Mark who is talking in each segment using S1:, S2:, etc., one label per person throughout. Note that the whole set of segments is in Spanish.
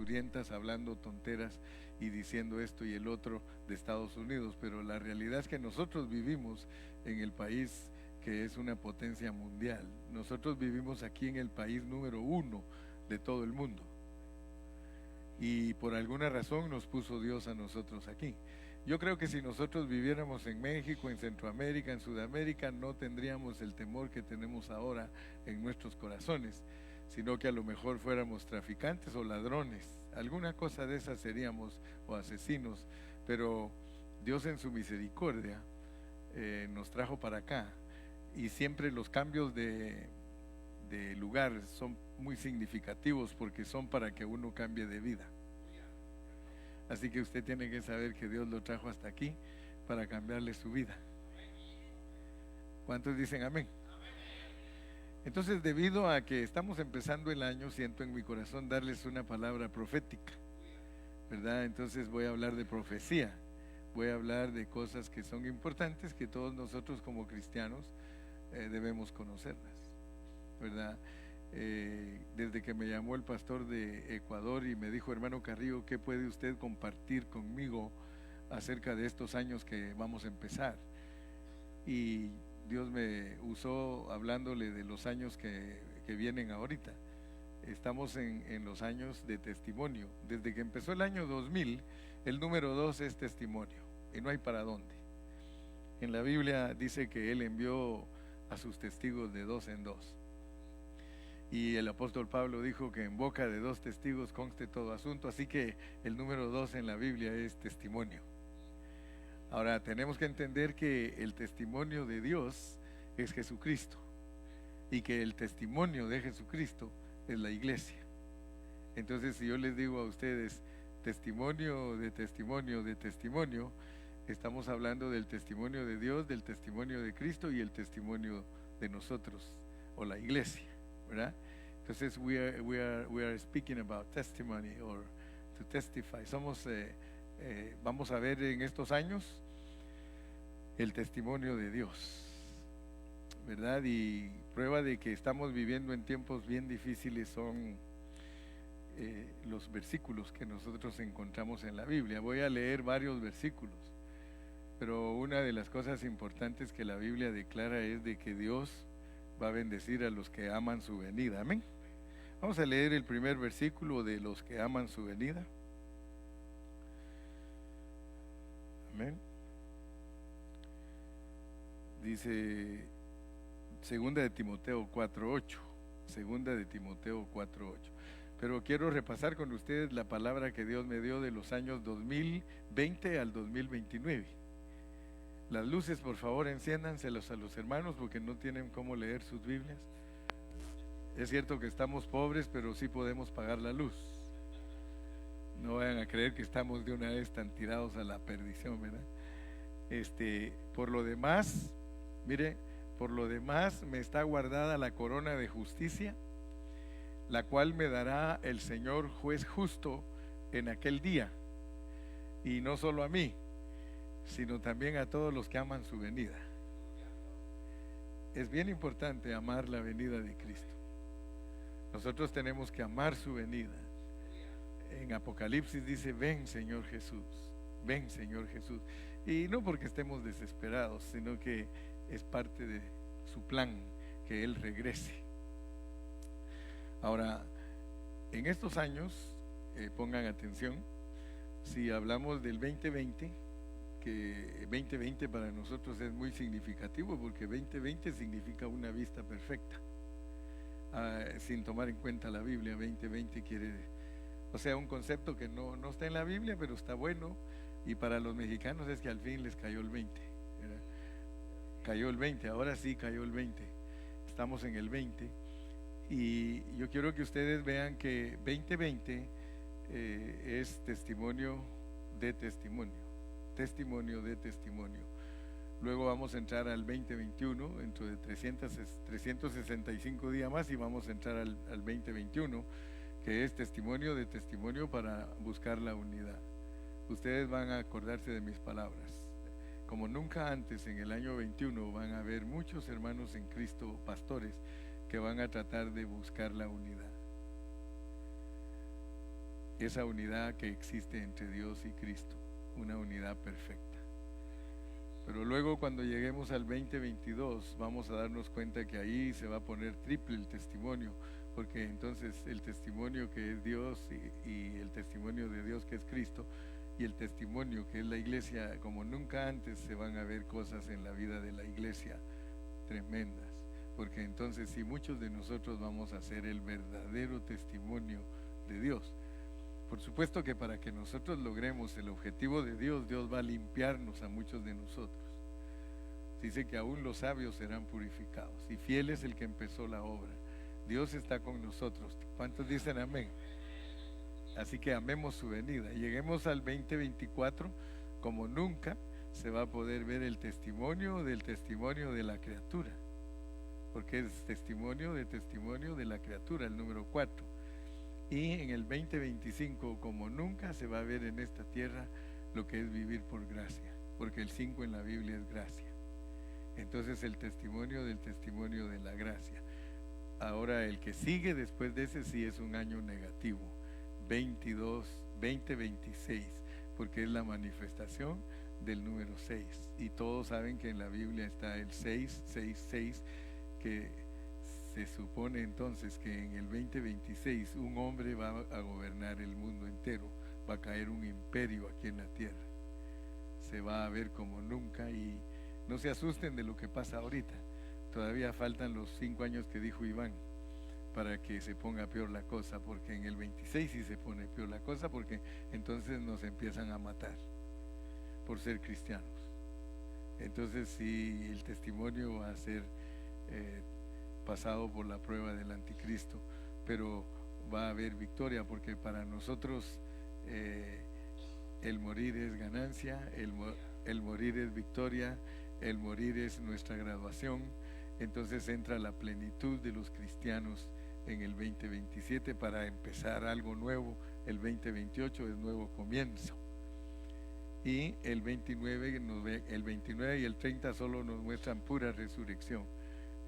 S1: basurientas, hablando tonteras y diciendo esto y el otro de Estados Unidos, pero la realidad es que nosotros vivimos en el país que es una potencia mundial. Nosotros vivimos aquí en el país número 1 de todo el mundo. Y por alguna razón nos puso Dios a nosotros aquí. Yo creo que si nosotros viviéramos en México, en Centroamérica, en Sudamérica, no tendríamos el temor que tenemos ahora en nuestros corazones, sino que a lo mejor fuéramos traficantes o ladrones, alguna cosa de esas seríamos, o asesinos, pero Dios en su misericordia nos trajo para acá, y siempre los cambios de lugar son muy significativos porque son para que uno cambie de vida. Así que usted tiene que saber que Dios lo trajo hasta aquí para cambiarle su vida. ¿Cuántos dicen amén? Entonces, debido a que estamos empezando el año, siento en mi corazón darles una palabra profética, ¿verdad? Entonces voy a hablar de profecía, voy a hablar de cosas que son importantes, que todos nosotros como cristianos debemos conocerlas, ¿verdad? Desde que me llamó el pastor de Ecuador y me dijo: hermano Carrillo, ¿qué puede usted compartir conmigo acerca de estos años que vamos a empezar? Y Dios me usó hablándole de los años que vienen ahorita. Estamos en los años de testimonio. Desde que empezó el año 2000, el número 2 es testimonio, y no hay para dónde. En la Biblia dice que Él envió a sus testigos de 2 en 2. Y el apóstol Pablo dijo que en boca de 2 testigos conste todo asunto, así que el número 2 en la Biblia es testimonio. Ahora, tenemos que entender que el testimonio de Dios es Jesucristo, y que el testimonio de Jesucristo es la iglesia. Entonces, si yo les digo a ustedes testimonio de testimonio de testimonio, estamos hablando del testimonio de Dios, del testimonio de Cristo y el testimonio de nosotros, o la iglesia, ¿verdad? Entonces, we are speaking about testimony, or to testify. Vamos a ver en estos años el testimonio de Dios, ¿verdad? Y prueba de que estamos viviendo en tiempos bien difíciles son los versículos que nosotros encontramos en la Biblia. Voy a leer varios versículos, pero una de las cosas importantes que la Biblia declara es de que Dios va a bendecir a los que aman su venida. Amén. Vamos a leer el primer versículo de los que aman su venida. Amén. Dice segunda de Timoteo 4:8. Segunda de Timoteo 4:8. Pero quiero repasar con ustedes la palabra que Dios me dio de los años 2020 al 2029. Las luces, por favor, enciéndanselos a los hermanos porque no tienen cómo leer sus Biblias. Es cierto que estamos pobres, pero sí podemos pagar la luz. No vayan a creer que estamos de una vez tan tirados a la perdición, ¿verdad? Por lo demás, mire, por lo demás me está guardada la corona de justicia, la cual me dará el Señor juez justo en aquel día, y no solo a mí, sino también a todos los que aman su venida. Es bien importante amar la venida de Cristo. Nosotros tenemos que amar su venida. En Apocalipsis dice: ven Señor Jesús, ven Señor Jesús. Y no porque estemos desesperados, sino que es parte de su plan que Él regrese. Ahora, en estos años, pongan atención, si hablamos del 2020, que 2020 para nosotros es muy significativo porque 2020 significa una vista perfecta. Sin tomar en cuenta la Biblia, 2020 quiere, o sea, un concepto que no está en la Biblia, pero está bueno, y para los mexicanos es que al fin les cayó el 20, ¿verdad? Cayó el 20, ahora sí cayó el 20, estamos en el 20, y yo quiero que ustedes vean que 2020 es testimonio de testimonio, testimonio de testimonio. Luego vamos a entrar al 2021, dentro de 365 días más, y vamos a entrar al 2021, que es testimonio de testimonio para buscar la unidad. Ustedes van a acordarse de mis palabras. Como nunca antes en el año 21 van a haber muchos hermanos en Cristo, pastores, que van a tratar de buscar la unidad. esa unidad que existe entre Dios y Cristo, una unidad perfecta. Pero luego cuando lleguemos al 2022 vamos a darnos cuenta que ahí se va a poner triple el testimonio, porque entonces el testimonio que es Dios y el testimonio de Dios que es Cristo y el testimonio que es la iglesia, como nunca antes se van a ver cosas en la vida de la iglesia tremendas, porque entonces si muchos de nosotros vamos a ser el verdadero testimonio de Dios. Por supuesto que para que nosotros logremos el objetivo de Dios, Dios va a limpiarnos a muchos de nosotros. Dice que aún los sabios serán purificados y fiel es el que empezó la obra. Dios está con nosotros. ¿Cuántos dicen amén? Así que amemos su venida. Lleguemos al 2024 como nunca se va a poder ver el testimonio de la criatura, porque es testimonio de la criatura, el número 4. Y en el 2025 como nunca se va a ver en esta tierra lo que es vivir por gracia, porque el 5 en la Biblia es gracia. Entonces el testimonio de la gracia. Ahora el que sigue después de ese sí es un año negativo, 2026, porque es la manifestación del número 6. Y todos saben que en la Biblia está el 666, que se supone entonces que en el 2026 un hombre va a gobernar el mundo entero, va a caer un imperio aquí en la tierra, se va a ver como nunca. Y no se asusten de lo que pasa ahorita, todavía faltan los 5 años que dijo Iván para que se ponga peor la cosa, porque en el 26 sí se pone peor la cosa, porque entonces nos empiezan a matar por ser cristianos. Entonces sí, el testimonio va a ser pasado por la prueba del anticristo, pero va a haber victoria, porque para nosotros el morir es ganancia, el morir es victoria, el morir es nuestra graduación. Entonces entra la plenitud de los cristianos en el 2027 para empezar algo nuevo. El 2028 es nuevo comienzo. Y el 29 y el 30 solo nos muestran pura resurrección.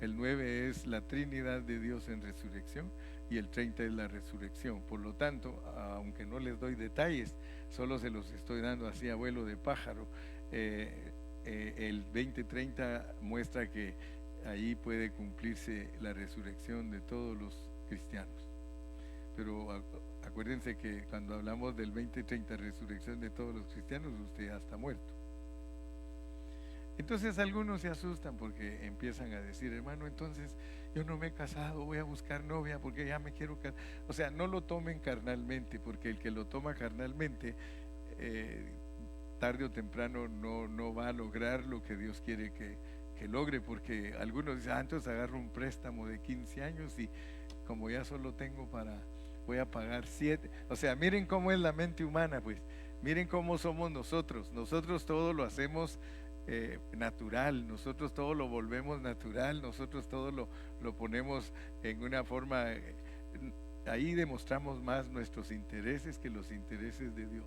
S1: El 9 es la Trinidad de Dios en resurrección y el 30 es la resurrección. Por lo tanto, aunque no les doy detalles, solo se los estoy dando así a vuelo de pájaro, el 2030 muestra que ahí puede cumplirse la resurrección de todos los cristianos. Pero acuérdense que cuando hablamos del 2030 resurrección de todos los cristianos, usted ya está muerto. Entonces algunos se asustan porque empiezan a decir, hermano, entonces yo no me he casado, voy a buscar novia porque ya me quiero casar. O sea, no lo tomen carnalmente, porque el que lo toma carnalmente, tarde o temprano no va a lograr lo que Dios quiere que logre, porque algunos dicen, entonces agarro un préstamo de 15 años y como ya solo tengo voy a pagar 7. O sea, miren cómo es la mente humana, pues, miren cómo somos nosotros todo lo hacemos natural, nosotros todo lo volvemos natural, nosotros todo lo ponemos en una forma, ahí demostramos más nuestros intereses que los intereses de Dios.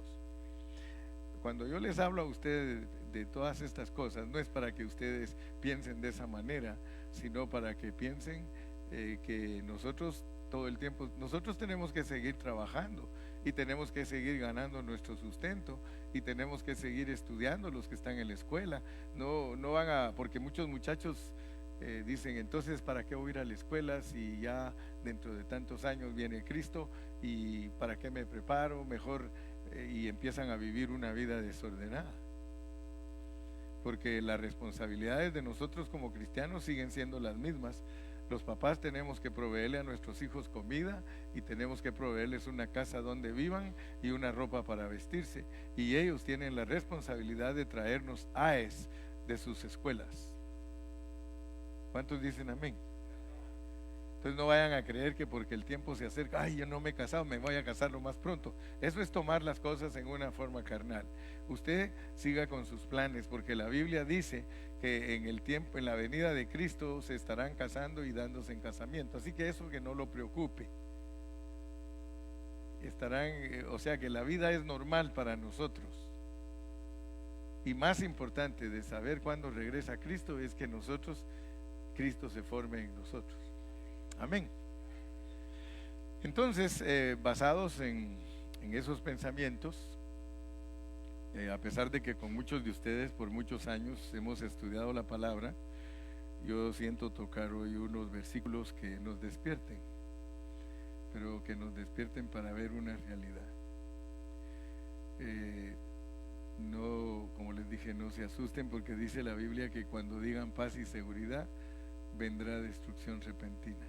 S1: Cuando yo les hablo a ustedes de todas estas cosas, no es para que ustedes piensen de esa manera, sino para que piensen que nosotros todo el tiempo, nosotros tenemos que seguir trabajando y tenemos que seguir ganando nuestro sustento y tenemos que seguir estudiando los que están en la escuela. No van a, porque muchos muchachos dicen, entonces ¿para qué voy a ir a la escuela si ya dentro de tantos años viene Cristo? ¿Y para qué me preparo? Mejor, y empiezan a vivir una vida desordenada, porque las responsabilidades de nosotros como cristianos siguen siendo las mismas. Los papás tenemos que proveerle a nuestros hijos comida y tenemos que proveerles una casa donde vivan y una ropa para vestirse, y ellos tienen la responsabilidad de traernos AES de sus escuelas. ¿Cuántos dicen amén? Entonces no vayan a creer que porque el tiempo se acerca, ay, yo no me he casado, me voy a casar lo más pronto. Eso es tomar las cosas en una forma carnal. Usted siga con sus planes, porque la Biblia dice que en el tiempo, en la venida de Cristo, se estarán casando y dándose en casamiento. Así que eso que no lo preocupe. Estarán, o sea que la vida es normal para nosotros. Y más importante de saber cuándo regresa Cristo es que Cristo se forme en nosotros. Amén. Entonces, basados en en esos pensamientos, a pesar de que con muchos de ustedes por muchos años hemos estudiado la palabra, yo siento tocar hoy unos versículos que nos despierten, pero que nos despierten para ver una realidad. No, como les dije, no se asusten, porque dice la Biblia que cuando digan paz y seguridad, vendrá destrucción repentina.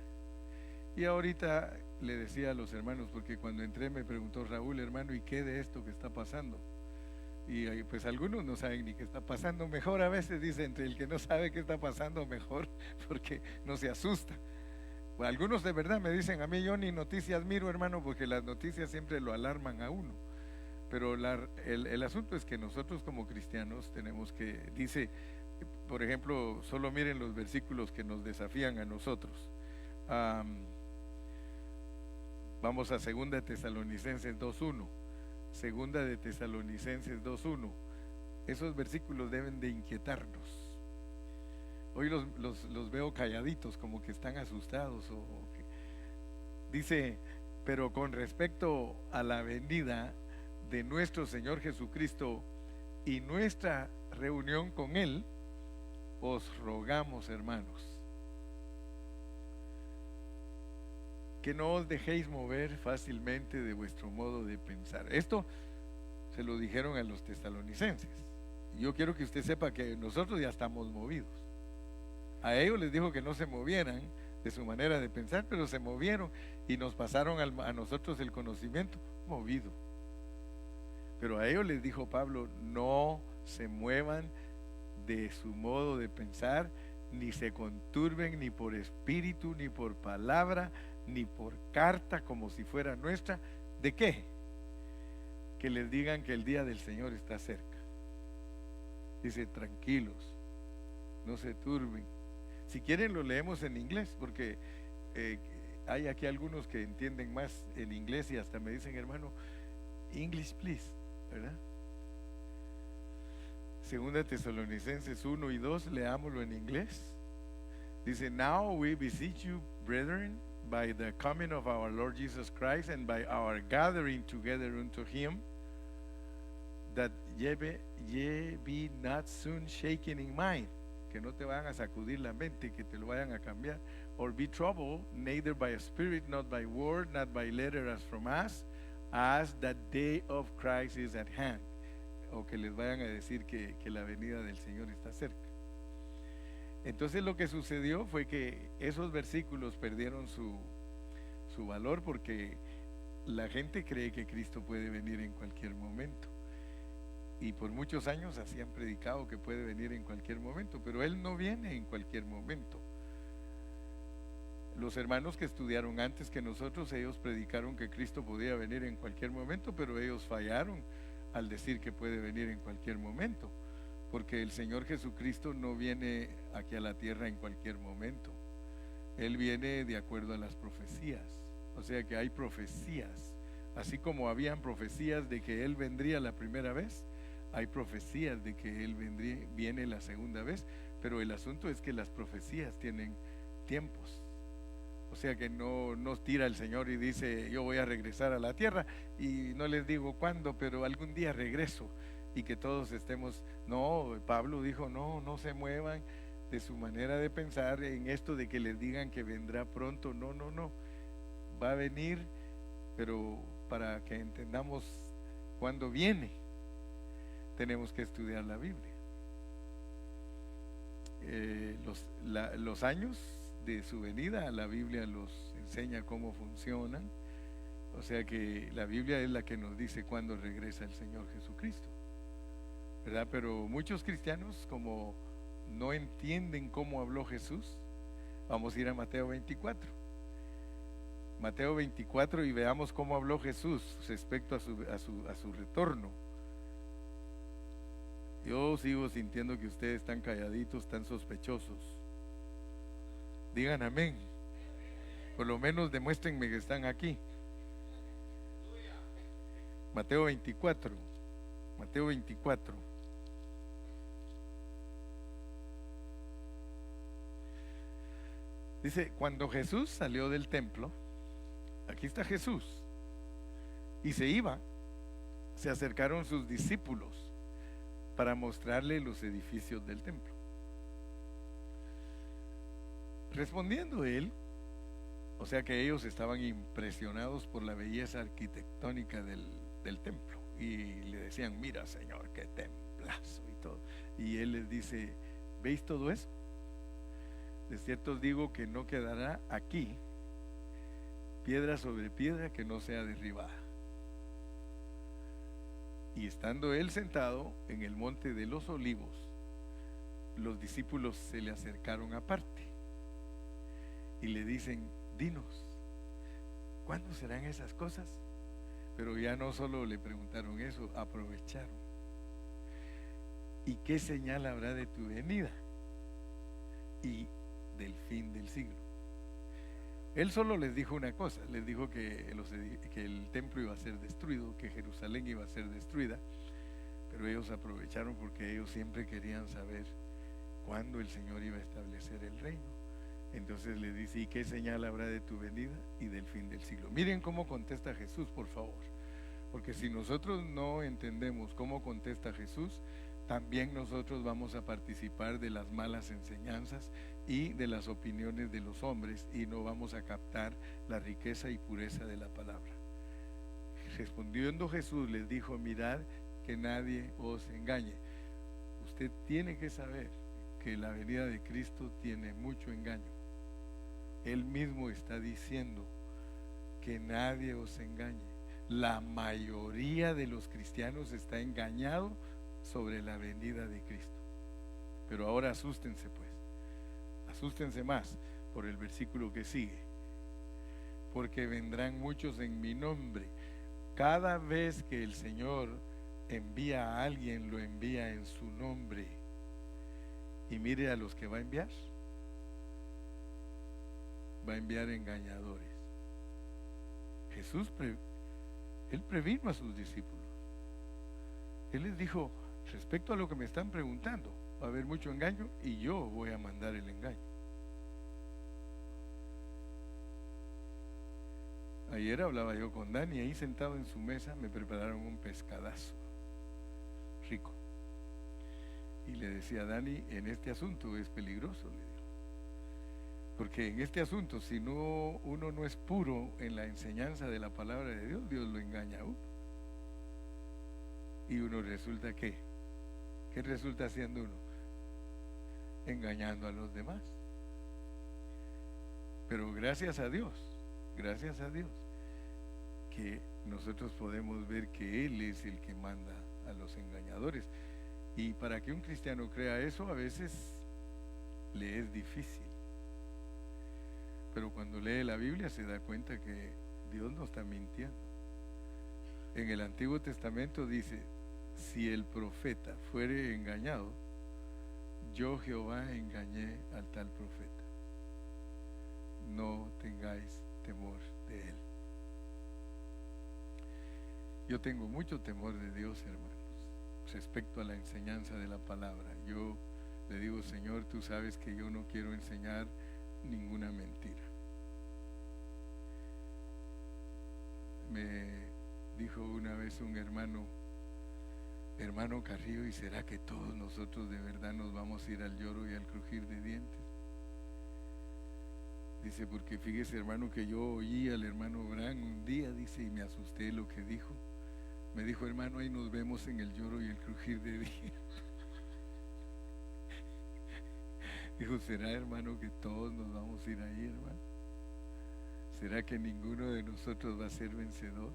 S1: Y ahorita le decía a los hermanos, porque cuando entré me preguntó Raúl, hermano, ¿y qué de esto que está pasando? Y pues algunos no saben ni qué está pasando. Mejor a veces dice, entre el que no sabe qué está pasando, mejor, porque no se asusta. Algunos de verdad me dicen a mí, yo ni noticias miro, hermano, porque las noticias siempre lo alarman a uno. Pero el asunto es que nosotros como cristianos tenemos que, dice, por ejemplo, solo miren los versículos que nos desafían a nosotros. Vamos a 2 de Tesalonicenses 2:1. 2 de Tesalonicenses 2:1. Esos versículos deben de inquietarnos. Hoy los veo calladitos, como que están asustados. Dice, pero con respecto a la venida de nuestro Señor Jesucristo y nuestra reunión con Él, os rogamos, hermanos, que no os dejéis mover fácilmente de vuestro modo de pensar. Esto se lo dijeron a los tesalonicenses. Yo quiero que usted sepa que nosotros ya estamos movidos. A ellos les dijo que no se movieran de su manera de pensar, pero se movieron y nos pasaron a nosotros el conocimiento movido. Pero a ellos les dijo Pablo, no se muevan de su modo de pensar, ni se conturben ni por espíritu, ni por palabra, ni por carta como si fuera nuestra. ¿De qué? Que les digan que el día del Señor está cerca. Dice, tranquilos, no se turben. Si quieren lo leemos en inglés, porque hay aquí algunos que entienden más en inglés y hasta me dicen, hermano, English please, ¿verdad? 2 Tesalonicenses 1 y 2, leámoslo en inglés. Dice, now we beseech you, brethren, by the coming of our Lord Jesus Christ and by our gathering together unto him, that ye be not soon shaken in mind, que no te vayan a sacudir la mente, que te lo vayan a cambiar, or be troubled, neither by a spirit, not by word, not by letter as from us, as the day of Christ is at hand. O que les vayan a decir que la venida del Señor está cerca. Entonces lo que sucedió fue que esos versículos perdieron su valor, porque la gente cree que Cristo puede venir en cualquier momento. Y por muchos años así han predicado que puede venir en cualquier momento, pero Él no viene en cualquier momento. Los hermanos que estudiaron antes que nosotros, ellos predicaron que Cristo podía venir en cualquier momento, pero ellos fallaron al decir que puede venir en cualquier momento, porque el Señor Jesucristo no viene aquí a la tierra en cualquier momento. Él viene de acuerdo a las profecías. O sea que hay profecías, así como habían profecías de que Él vendría la primera vez, hay profecías de que Él viene la segunda vez, pero el asunto es que las profecías tienen tiempos. O sea que no nos tira el Señor y dice, yo voy a regresar a la tierra y no les digo cuándo, pero algún día regreso, y que todos estemos. No, Pablo dijo, no se muevan de su manera de pensar en esto de que les digan que vendrá pronto. No, va a venir, pero para que entendamos cuándo viene, tenemos que estudiar la Biblia. Los años de su venida, la Biblia los enseña cómo funcionan. O sea que la Biblia es la que nos dice cuándo regresa el Señor Jesucristo, ¿verdad? Pero muchos cristianos, como no entienden cómo habló Jesús, vamos a ir a Mateo 24. Mateo 24 y veamos cómo habló Jesús respecto a su retorno. Yo sigo sintiendo que ustedes están calladitos, están sospechosos. Digan amén. Por lo menos demuéstrenme que están aquí. Mateo 24. Mateo 24. Dice, cuando Jesús salió del templo, aquí está Jesús, y se iba, se acercaron sus discípulos para mostrarle los edificios del templo. Respondiendo él, o sea que ellos estaban impresionados por la belleza arquitectónica del templo y le decían: mira, Señor, qué templazo y todo. Y él les dice: ¿veis todo eso? De cierto os digo que no quedará aquí piedra sobre piedra que no sea derribada. Y estando él sentado en el monte de los olivos, los discípulos se le acercaron aparte y le dicen: dinos, ¿cuándo serán esas cosas? Pero ya no solo le preguntaron eso, aprovecharon: ¿y qué señal habrá de tu venida y del fin del siglo? Él solo les dijo una cosa, les dijo que el templo iba a ser destruido, que Jerusalén iba a ser destruida, pero ellos aprovecharon porque ellos siempre querían saber cuándo el Señor iba a establecer el reino. Entonces le dice: ¿y qué señal habrá de tu venida y del fin del siglo? Miren cómo contesta Jesús, por favor, porque si nosotros no entendemos cómo contesta Jesús, también nosotros vamos a participar de las malas enseñanzas y de las opiniones de los hombres y no vamos a captar la riqueza y pureza de la palabra. Respondiendo Jesús les dijo: mirad que nadie os engañe. Usted tiene que saber que la venida de Cristo tiene mucho engaño. Él mismo está diciendo que nadie os engañe. La mayoría de los cristianos está engañado sobre la venida de Cristo. Pero ahora asústense, pues, asústense más por el versículo que sigue: porque vendrán muchos en mi nombre. Cada vez que el Señor envía a alguien, lo envía en su nombre. Y mire a los que va a enviar. Va a enviar engañadores. Jesús él previno a sus discípulos. Él les dijo: respecto a lo que me están preguntando, va a haber mucho engaño y yo voy a mandar el engaño. Ayer hablaba yo con Dani, ahí sentado en su mesa me prepararon un pescadazo rico. Y le decía a Dani: en este asunto es peligroso, le digo. Porque en este asunto, si uno no es puro en la enseñanza de la palabra de Dios, Dios lo engaña a uno. Y uno resulta ¿qué resulta haciendo uno? Engañando a los demás. Pero gracias a Dios, que nosotros podemos ver que Él es el que manda a los engañadores. Y para que un cristiano crea eso, a veces le es difícil. Pero cuando lee la Biblia se da cuenta que Dios no está mintiendo. En el Antiguo Testamento dice: si el profeta fuere engañado, yo Jehová engañé al tal profeta. No tengáis temor de él. Yo tengo mucho temor de Dios, hermanos, respecto a la enseñanza de la palabra. Yo le digo: Señor, tú sabes que yo no quiero enseñar ninguna mentira. Me dijo una vez un hermano Carrillo: ¿y será que todos nosotros de verdad nos vamos a ir al lloro y al crujir de dientes? Dice: porque fíjese, hermano, que yo oí al hermano Bran un día, dice, y me asusté lo que dijo. Me dijo: hermano, ahí nos vemos en el lloro y el crujir de dientes. Dijo: ¿será, hermano, que todos nos vamos a ir ahí, hermano? ¿Será que ninguno de nosotros va a ser vencedor?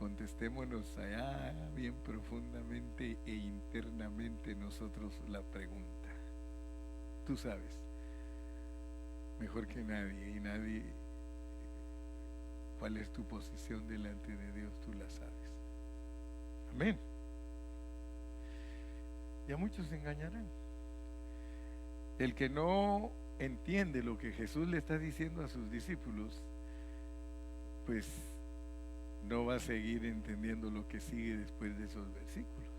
S1: Contestémonos allá bien profundamente e internamente nosotros la pregunta. Tú sabes mejor que nadie, y nadie, cuál es tu posición delante de Dios, tú la sabes. Amén. Ya muchos se engañarán. El que no entiende lo que Jesús le está diciendo a sus discípulos, pues no va a seguir entendiendo lo que sigue después de esos versículos.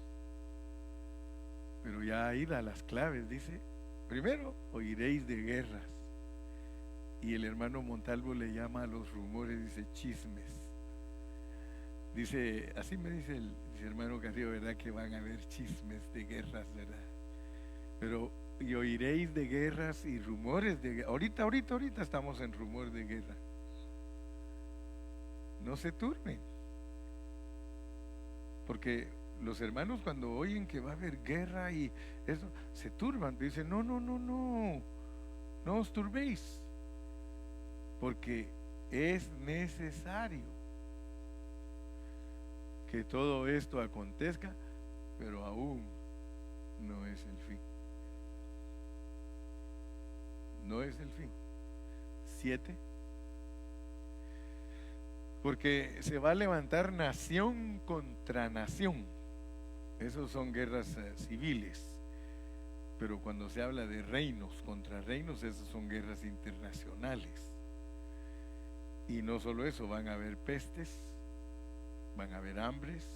S1: Pero ya ahí da las claves, dice: primero, oiréis de guerras Y el hermano Montalvo le llama a los rumores, dice chismes. Dice, así me dice dice hermano Carrillo, ¿verdad? Que van a haber chismes de guerras, ¿verdad? Pero y oiréis de guerras y rumores de guerra. Ahorita estamos en rumor de guerra. No se turben. Porque los hermanos cuando oyen que va a haber guerra y eso, se turban. Dicen, no os turbéis. Porque es necesario que todo esto acontezca, pero aún no es el fin. No es el fin. 7. Porque se va a levantar nación contra nación. Esos son guerras civiles. Pero cuando se habla de reinos contra reinos, esas son guerras internacionales. Y no solo eso, van a haber pestes, van a haber hambres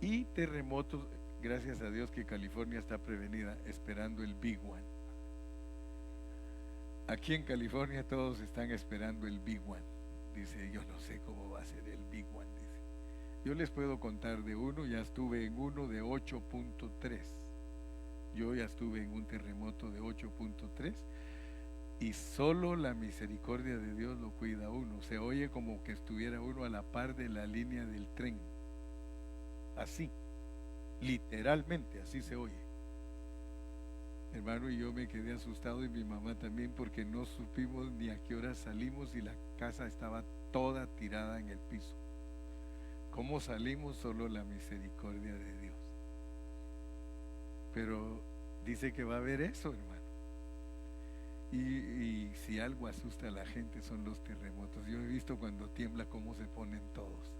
S1: y terremotos. Gracias a Dios que California está prevenida, esperando el Big One. Aquí en California todos están esperando el Big One. Dice, yo no sé cómo va a ser el Big One. Dice, yo les puedo contar de uno, ya estuve en uno de 8.3. Yo ya estuve en un terremoto de 8.3 y solo la misericordia de Dios lo cuida a uno. Se oye como que estuviera uno a la par de la línea del tren. Así, literalmente, así se oye. Hermano, y yo me quedé asustado y mi mamá también porque no supimos ni a qué hora salimos y la casa estaba toda tirada en el piso. ¿Cómo salimos? Solo la misericordia de Dios. Pero dice que va a haber eso, hermano. Y si algo asusta a la gente son los terremotos. Yo he visto cuando tiembla cómo se ponen todos.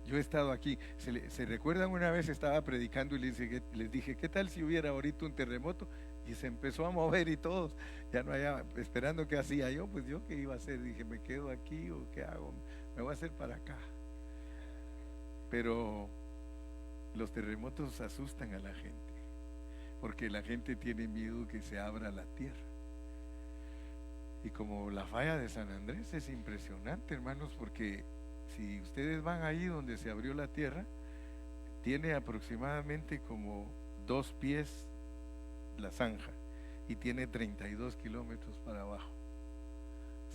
S1: Yo he estado aquí, se recuerdan una vez estaba predicando y les dije, ¿qué tal si hubiera ahorita un terremoto? Y se empezó a mover y todos, ya no había, esperando qué hacía yo, pues yo qué iba a hacer, dije, ¿me quedo aquí o qué hago? Me voy a hacer para acá. Pero los terremotos asustan a la gente, porque la gente tiene miedo que se abra la tierra. Y como la falla de San Andrés es impresionante, hermanos, porque si ustedes van ahí donde se abrió la tierra, tiene aproximadamente como 2 pies la zanja y tiene 32 kilómetros para abajo.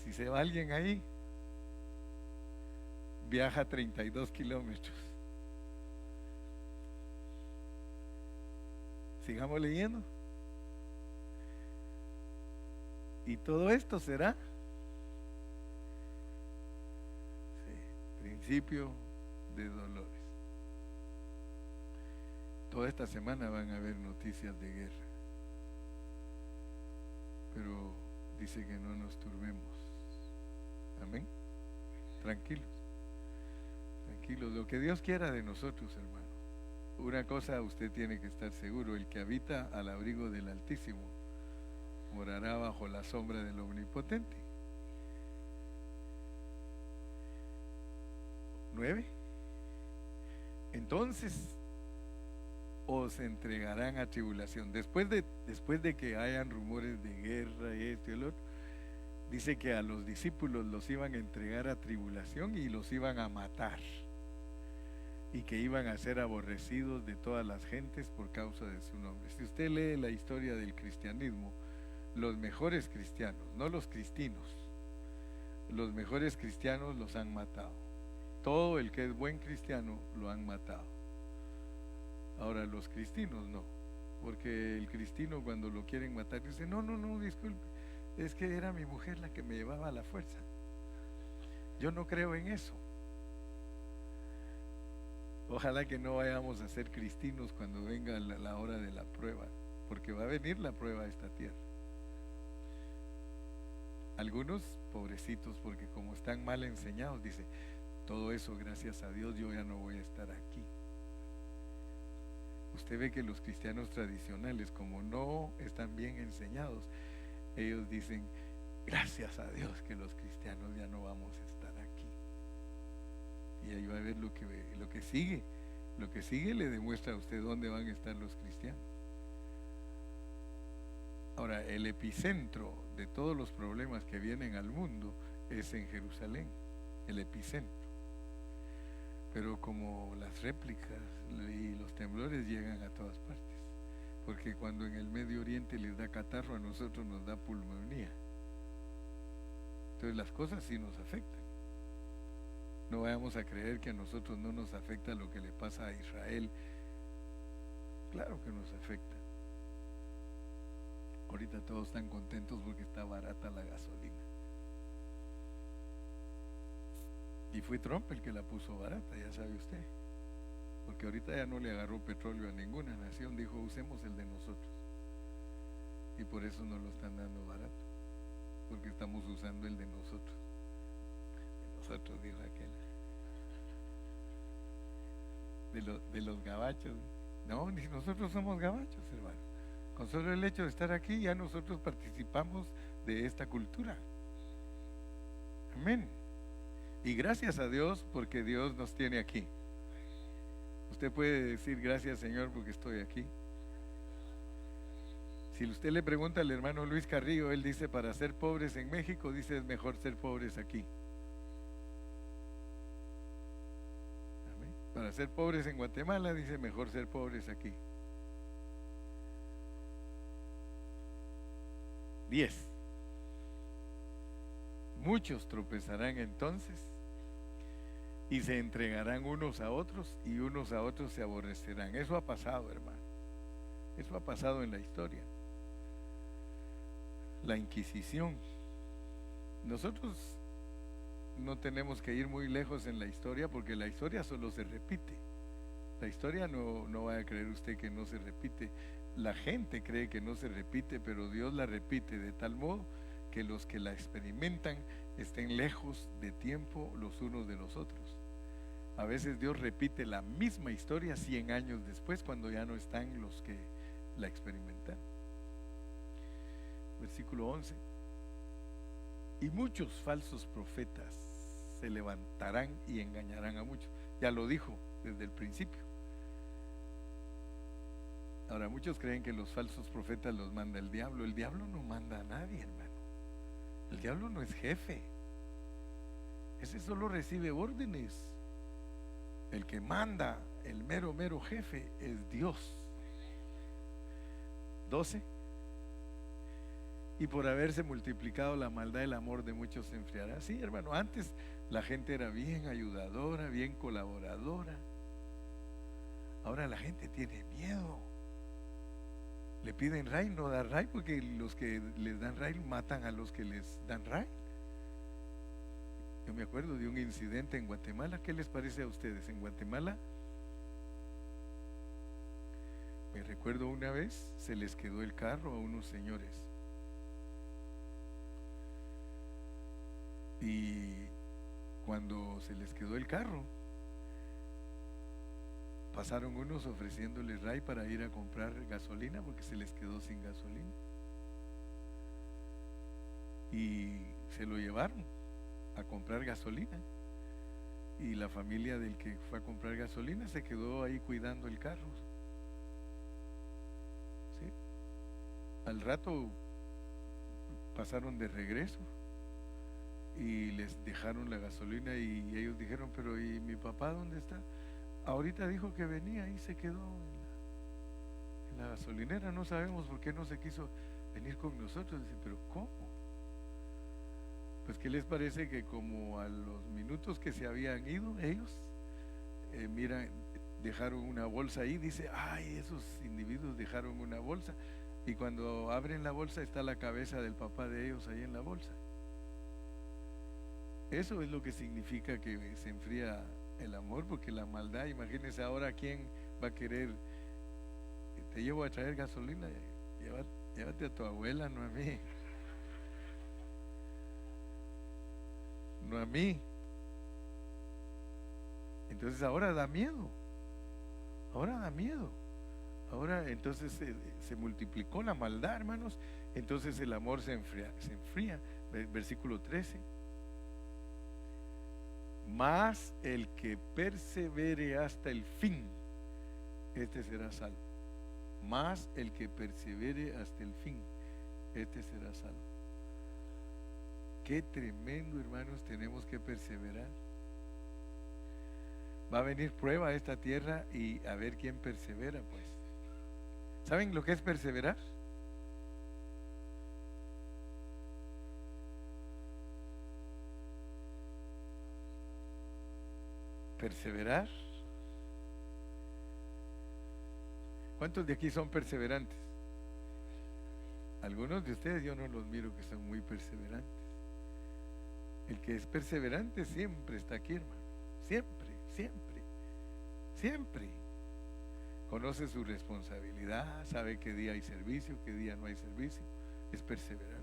S1: Si se va alguien ahí, viaja 32 kilómetros. Sigamos leyendo. Y todo esto será principio de dolores. Toda esta semana van a haber noticias de guerra, pero dice que no nos turbemos. Amén. Tranquilos, tranquilos, lo que Dios quiera de nosotros, hermano. Una cosa usted tiene que estar seguro: el que habita al abrigo del Altísimo morará bajo la sombra del Omnipotente. 9. Entonces os entregarán a tribulación. Después de que hayan rumores de guerra y esto y el otro, dice que a los discípulos los iban a entregar a tribulación y los iban a matar, y que iban a ser aborrecidos de todas las gentes por causa de su nombre. Si usted lee la historia del cristianismo, los mejores cristianos, no los cristinos, los mejores cristianos los han matado. Todo el que es buen cristiano lo han matado. Ahora los cristinos no, porque el cristino cuando lo quieren matar dice, no, disculpe, es que era mi mujer la que me llevaba a la fuerza. Yo no creo en eso. Ojalá que no vayamos a ser cristinos cuando venga la hora de la prueba, porque va a venir la prueba a esta tierra. Algunos pobrecitos, porque como están mal enseñados, dice, todo eso gracias a Dios yo ya no voy a estar aquí. Usted ve que los cristianos tradicionales, como no están bien enseñados, ellos dicen, gracias a Dios que los cristianos ya no vamos a estar aquí. Y ahí va a ver lo que sigue. Lo que sigue le demuestra a usted dónde van a estar los cristianos. Ahora, el epicentro de todos los problemas que vienen al mundo es en Jerusalén, el epicentro. Pero como las réplicas y los temblores llegan a todas partes, porque cuando en el Medio Oriente les da catarro, a nosotros nos da pulmonía. Entonces las cosas sí nos afectan. No vayamos a creer que a nosotros no nos afecta lo que le pasa a Israel. Claro que nos afecta. Ahorita todos están contentos porque está barata la gasolina. Y fue Trump el que la puso barata, ya sabe usted. Porque ahorita ya no le agarró petróleo a ninguna nación, dijo usemos el de nosotros. Y por eso nos lo están dando barato, porque estamos usando el de nosotros. De nosotros, dijo aquel. De los gabachos. No, ni nosotros somos gabachos, hermano. Con solo el hecho de estar aquí, ya nosotros participamos de esta cultura. Amén. Y gracias a Dios porque Dios nos tiene aquí. Usted puede decir gracias, Señor, porque estoy aquí. Si usted le pregunta al hermano Luis Carrillo, él dice, para ser pobres en México, dice, es mejor ser pobres aquí. Amén. Para ser pobres en Guatemala, dice, mejor ser pobres aquí. 10. Muchos tropezarán entonces y se entregarán unos a otros y unos a otros se aborrecerán. Eso ha pasado, hermano. Eso ha pasado en la historia. La Inquisición. Nosotros no tenemos que ir muy lejos en la historia porque la historia solo se repite. La historia no va a creer usted que no se repite. La gente cree que no se repite, pero Dios la repite de tal modo que los que la experimentan estén lejos de tiempo los unos de los otros. A veces Dios repite la misma historia 100 años después, cuando ya no están los que la experimentan. Versículo 11. Y muchos falsos profetas se levantarán y engañarán a muchos. Ya lo dijo desde el principio. Ahora, muchos creen que los falsos profetas los manda el diablo. El diablo no manda a nadie, hermano. El diablo no es jefe. Ese solo recibe órdenes. El que manda, el mero jefe, es Dios. 12. Y por haberse multiplicado la maldad, el amor de muchos se enfriará. Sí, hermano, antes la gente era bien ayudadora, bien colaboradora. Ahora la gente tiene miedo. Le piden ray, no da ray, porque los que les dan ray matan a los que les dan ray. Yo me acuerdo de un incidente en Guatemala. ¿Qué les parece a ustedes? En Guatemala, me recuerdo una vez, se les quedó el carro a unos señores. Y cuando se les quedó el carro, pasaron unos ofreciéndoles ray para ir a comprar gasolina porque se les quedó sin gasolina. Y se lo llevaron a comprar gasolina. Y la familia del que fue a comprar gasolina se quedó ahí cuidando el carro. ¿Sí? Al rato pasaron de regreso y les dejaron la gasolina y ellos dijeron, pero ¿y mi papá dónde está? Ahorita dijo que venía y se quedó en la gasolinera, no sabemos por qué no se quiso venir con nosotros. Dice, pero ¿cómo? Pues ¿qué les parece que como a los minutos que se habían ido ellos, mira, dejaron una bolsa ahí, dice, ay, esos individuos dejaron una bolsa, y cuando abren la bolsa está la cabeza del papá de ellos ahí en la bolsa. Eso es lo que significa que se enfría el amor, porque la maldad, imagínense ahora quién va a querer, te llevo a traer gasolina, llévate a tu abuela, no a mí. No a mí. Entonces ahora da miedo. Ahora da miedo. Ahora entonces se multiplicó la maldad, hermanos. Entonces el amor se enfría. Versículo 13. Mas el que persevere hasta el fin, este será salvo. Mas el que persevere hasta el fin, este será salvo. Qué tremendo, hermanos, tenemos que perseverar. Va a venir prueba a esta tierra y a ver quién persevera, pues. ¿Saben lo que es perseverar? Perseverar. ¿Cuántos de aquí son perseverantes? Algunos de ustedes yo no los miro que son muy perseverantes. El que es perseverante siempre está aquí, hermano. Siempre, siempre, siempre. Conoce su responsabilidad, sabe qué día hay servicio, qué día no hay servicio. Es perseverante.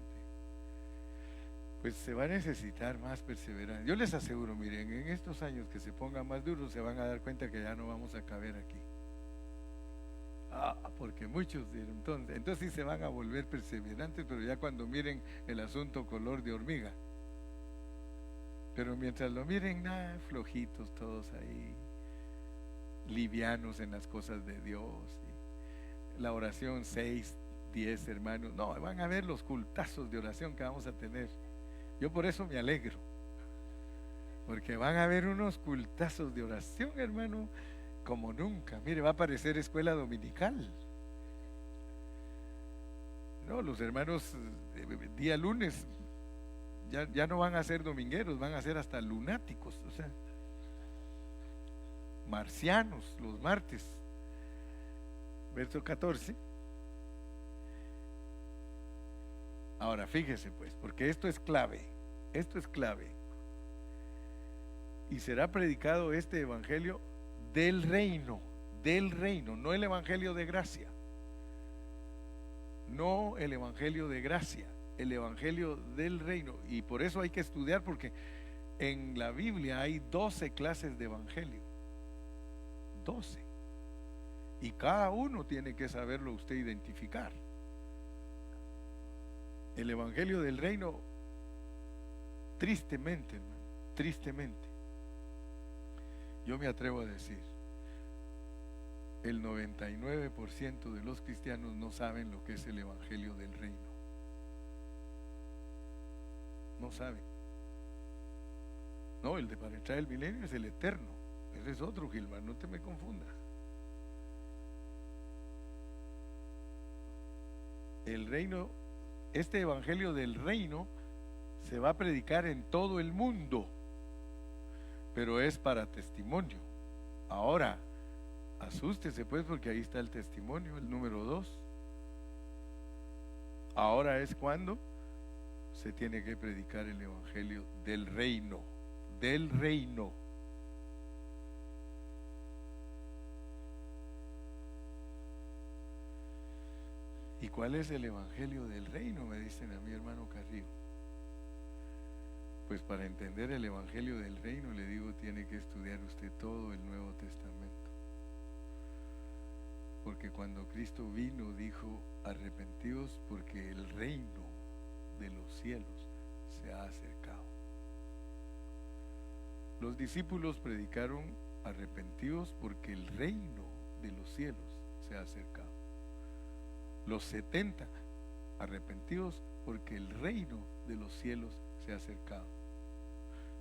S1: Pues se va a necesitar más perseverancia. Yo les aseguro, miren, en estos años que se pongan más duros, se van a dar cuenta que ya no vamos a caber aquí. Porque muchos entonces sí se van a volver perseverantes, pero ya cuando miren el asunto color de hormiga. Pero mientras lo miren, nada, flojitos todos ahí, livianos en las cosas de Dios. La oración 6, 10 hermanos, no, van a ver los cultazos de oración que vamos a tener. Yo por eso me alegro, porque van a haber unos cultazos de oración, hermano, como nunca. Mire, va a aparecer escuela dominical. No, los hermanos día lunes ya no van a ser domingueros, van a ser hasta lunáticos, o sea, marcianos los martes. Verso 14. Ahora fíjese pues, porque esto es clave, esto es clave. Y será predicado este evangelio del reino, no el evangelio de gracia, no el evangelio de gracia, el evangelio del reino. Y por eso hay que estudiar, porque en la Biblia hay 12 clases de evangelio, 12, y cada uno tiene que saberlo usted identificar. El evangelio del reino, tristemente, hermano, tristemente, yo me atrevo a decir, el 99% de los cristianos no saben lo que es el evangelio del reino. No saben. No, el de para entrar el milenio es el eterno. Ese es otro, Gilmar, no te me confundas. El reino, este evangelio del reino se va a predicar en todo el mundo, pero es para testimonio. Ahora, asústese pues, porque ahí está el testimonio, el número 2. Ahora es cuando se tiene que predicar el evangelio del reino, del reino. ¿Y cuál es el evangelio del reino? Me dicen a mi hermano Carrillo. Pues para entender el evangelio del reino, le digo, tiene que estudiar usted todo el Nuevo Testamento. Porque cuando Cristo vino dijo, arrepentidos porque el reino de los cielos se ha acercado. Los discípulos predicaron, arrepentidos porque el reino de los cielos se ha acercado. Los 70, arrepentidos porque el reino de los cielos se ha acercado.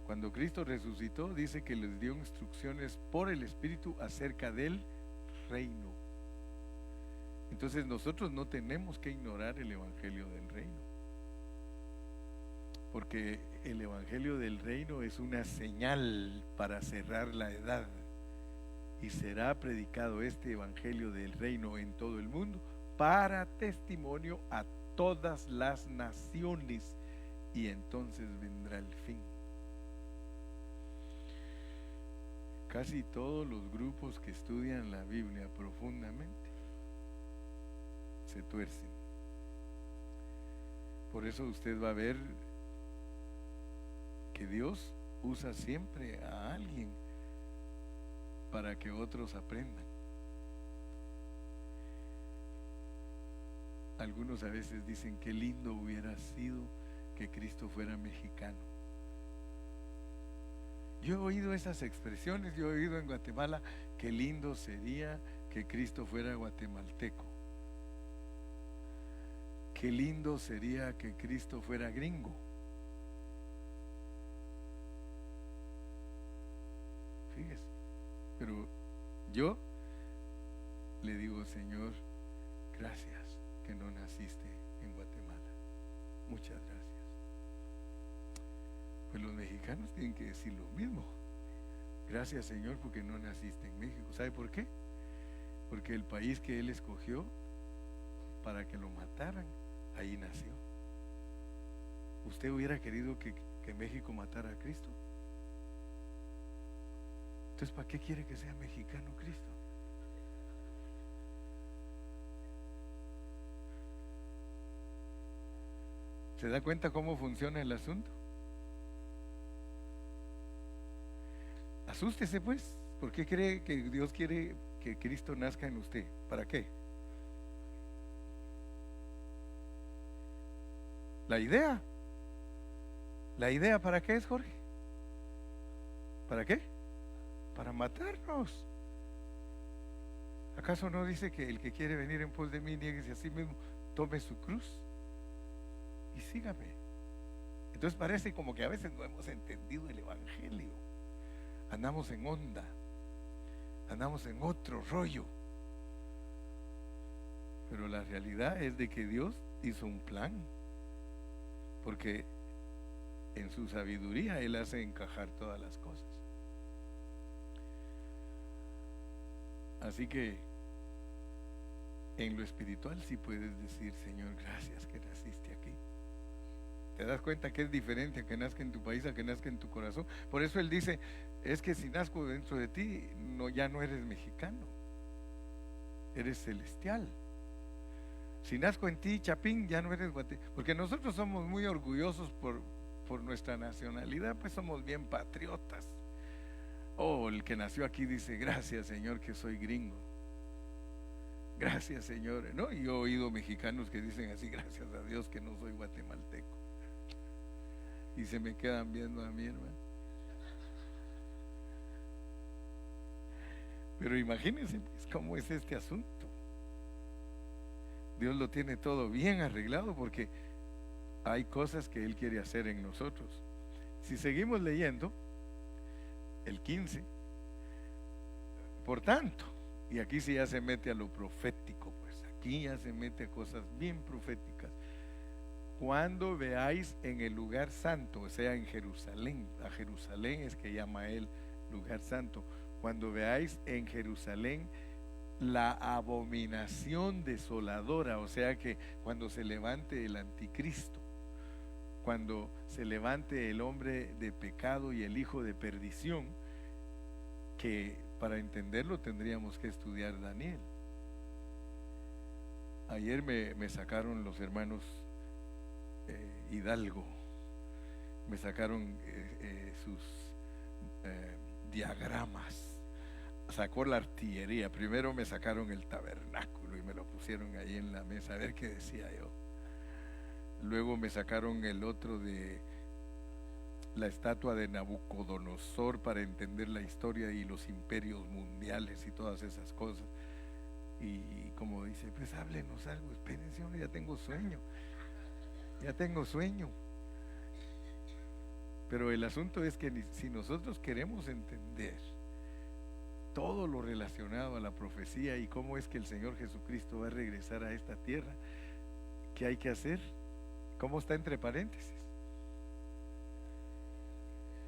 S1: Cuando Cristo resucitó, dice que les dio instrucciones por el Espíritu acerca del reino. Entonces nosotros no tenemos que ignorar el evangelio del reino, porque el evangelio del reino es una señal para cerrar la edad, y será predicado este evangelio del reino en todo el mundo para testimonio a todas las naciones, y entonces vendrá el fin. Casi todos los grupos que estudian la Biblia profundamente se tuercen. Por eso usted va a ver que Dios usa siempre a alguien para que otros aprendan. Algunos a veces dicen qué lindo hubiera sido que Cristo fuera mexicano. Yo he oído esas expresiones, yo he oído en Guatemala, qué lindo sería que Cristo fuera guatemalteco. Qué lindo sería que Cristo fuera gringo. Pero yo le digo, Señor, gracias que no naciste en Guatemala. Muchas gracias. Pues los mexicanos tienen que decir lo mismo. Gracias, Señor, porque no naciste en México. ¿Sabe por qué? Porque el país que Él escogió para que lo mataran, ahí nació. ¿Usted hubiera querido que México matara a Cristo? Entonces, ¿para qué quiere que sea mexicano Cristo? ¿Se da cuenta cómo funciona el asunto? Asústese pues. ¿Por qué cree que Dios quiere que Cristo nazca en usted? ¿Para qué? La idea. ¿La idea para qué es, Jorge? ¿Para qué? Para matarnos. ¿Acaso no dice que el que quiere venir en pos de mí, niéguese a sí mismo, tome su cruz y sígame? Entonces parece como que a veces no hemos entendido el evangelio. Andamos en onda, andamos en otro rollo. Pero la realidad es de que Dios hizo un plan, porque en su sabiduría Él hace encajar todas las cosas. Así que en lo espiritual sí puedes decir, Señor, gracias que naciste aquí. ¿Te das cuenta que es diferente a que nazca en tu país, a que nazca en tu corazón? Por eso Él dice, es que si nazco dentro de ti, ya no eres mexicano, eres celestial. Si nazco en ti, Chapín, ya no eres guatemalteco. Porque nosotros somos muy orgullosos por nuestra nacionalidad, pues somos bien patriotas. El que nació aquí dice, gracias, Señor, que soy gringo. Gracias, Señor. No, y yo he oído mexicanos que dicen así, gracias a Dios que no soy guatemalteco. Y se me quedan viendo a mí, hermano. Pero imagínense pues, cómo es este asunto. Dios lo tiene todo bien arreglado porque hay cosas que Él quiere hacer en nosotros. Si seguimos leyendo el 15, por tanto, y aquí sí ya se mete a lo profético, pues aquí ya se mete a cosas bien proféticas. Cuando veáis en el lugar santo, o sea en Jerusalén, a Jerusalén es que llama Él lugar santo, cuando veáis en Jerusalén la abominación desoladora, o sea que cuando se levante el anticristo, cuando se levante el hombre de pecado y el hijo de perdición, que para entenderlo tendríamos que estudiar Daniel. Ayer me sacaron los hermanos Hidalgo, me sacaron sus diagramas, sacó la artillería. Primero me sacaron el tabernáculo y me lo pusieron ahí en la mesa a ver qué decía yo. Luego me sacaron el otro de la estatua de Nabucodonosor para entender la historia y los imperios mundiales y todas esas cosas. Y como dice, pues háblenos algo, espérense, ya tengo sueño. Pero el asunto es que si nosotros queremos entender todo lo relacionado a la profecía y cómo es que el Señor Jesucristo va a regresar a esta tierra, ¿qué hay que hacer? ¿Cómo está entre paréntesis?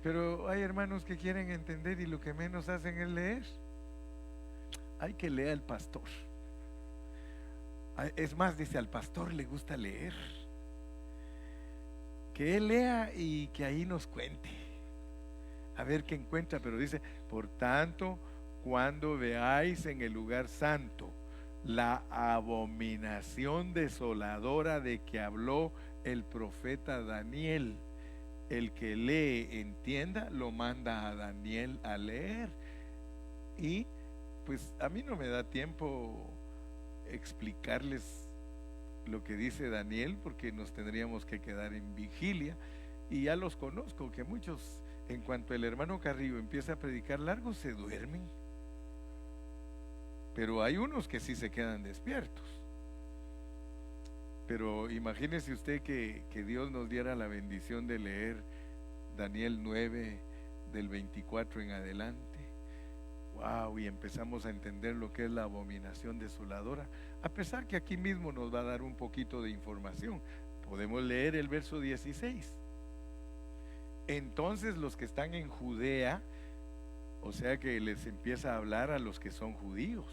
S1: Pero hay hermanos que quieren entender y lo que menos hacen es leer. Hay que leer al pastor. Es más, dice, al pastor le gusta leer. Que él lea y que ahí nos cuente. A ver qué encuentra, pero dice, por tanto, cuando veáis en el lugar santo la abominación desoladora de que habló el profeta Daniel, el que lee, entienda, lo manda a Daniel a leer. Y pues a mí no me da tiempo explicarles lo que dice Daniel, porque nos tendríamos que quedar en vigilia, y ya los conozco, que muchos, en cuanto el hermano Carrillo empieza a predicar largo, se duermen, pero hay unos que sí se quedan despiertos. Pero imagínese usted que Dios nos diera la bendición de leer Daniel 9 del 24 en adelante, wow, y empezamos a entender lo que es la abominación desoladora, a pesar que aquí mismo nos va a dar un poquito de información. Podemos leer el verso 16. Entonces los que están en Judea, o sea que les empieza a hablar a los que son judíos.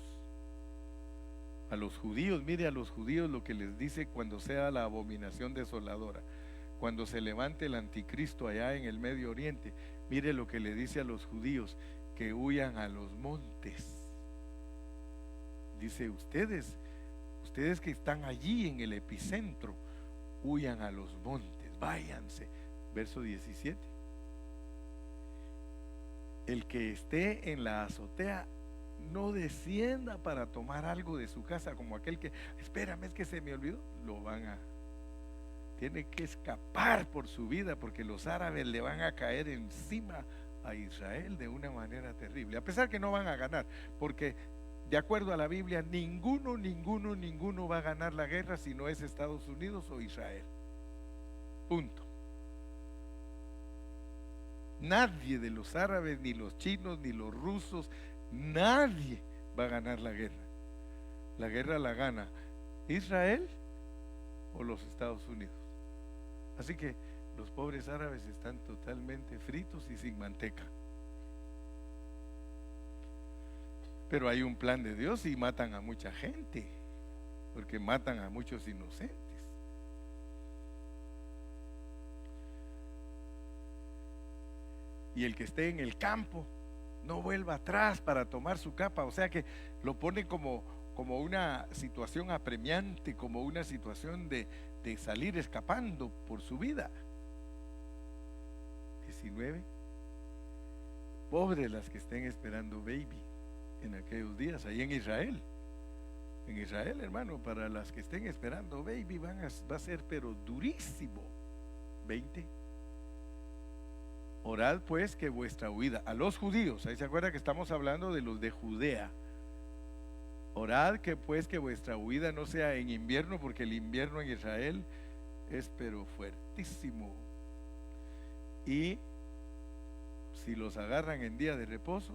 S1: A los judíos, mire a los judíos lo que les dice cuando sea la abominación desoladora. Cuando se levante el anticristo allá en el Medio Oriente, mire lo que le dice a los judíos, que huyan a los montes. Dice, ustedes que están allí en el epicentro, huyan a los montes, váyanse. Verso 17. El que esté en la azotea, no descienda para tomar algo de su casa, como aquel que, espérame, es que se me olvidó, tiene que escapar por su vida, porque los árabes le van a caer encima a Israel de una manera terrible, a pesar que no van a ganar, porque de acuerdo a la Biblia, ninguno va a ganar la guerra si no es Estados Unidos o Israel. Punto. Nadie de los árabes, ni los chinos, ni los rusos, nadie va a ganar la guerra. La guerra la gana Israel o los Estados Unidos. Así que los pobres árabes están totalmente fritos y sin manteca. Pero hay un plan de Dios y matan a mucha gente, porque matan a muchos inocentes. Y el que esté en el campo, no vuelva atrás para tomar su capa. O sea que lo pone como una situación apremiante, como una situación de salir escapando por su vida. 19. Pobres las que estén esperando baby en aquellos días, ahí en Israel. En Israel, hermano, para las que estén esperando baby va a ser pero durísimo. 20. Orad pues que vuestra huida, a los judíos, ahí se acuerda que estamos hablando de los de Judea. Orad que pues que vuestra huida no sea en invierno, porque el invierno en Israel es pero fuertísimo. Y si los agarran en día de reposo,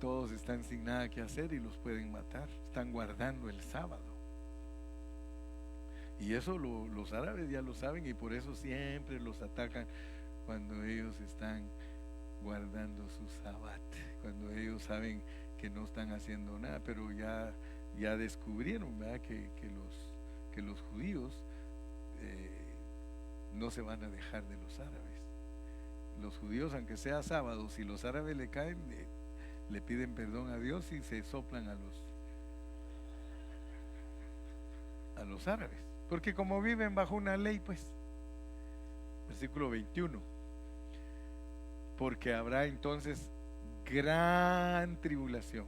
S1: todos están sin nada que hacer y los pueden matar. Están guardando el sábado. Y eso los árabes ya lo saben, y por eso siempre los atacan cuando ellos están guardando su sabbat, cuando ellos saben que no están haciendo nada, pero ya descubrieron, ¿verdad? Que los judíos no se van a dejar de los árabes. Los judíos, aunque sea sábado, si los árabes le caen, le piden perdón a Dios y se soplan a los árabes, porque como viven bajo una ley, pues. Versículo 21. Porque habrá entonces gran tribulación.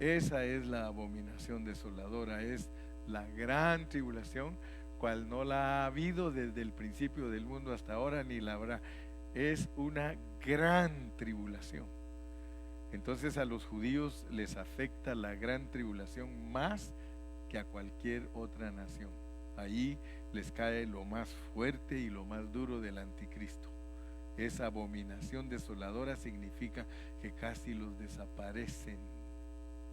S1: Esa es la abominación desoladora, es la gran tribulación, cual no la ha habido desde el principio del mundo hasta ahora, ni la habrá. Es una gran tribulación. Entonces a los judíos les afecta la gran tribulación más que a cualquier otra nación. Ahí les cae lo más fuerte y lo más duro del anticristo. Esa abominación desoladora significa que casi los desaparecen.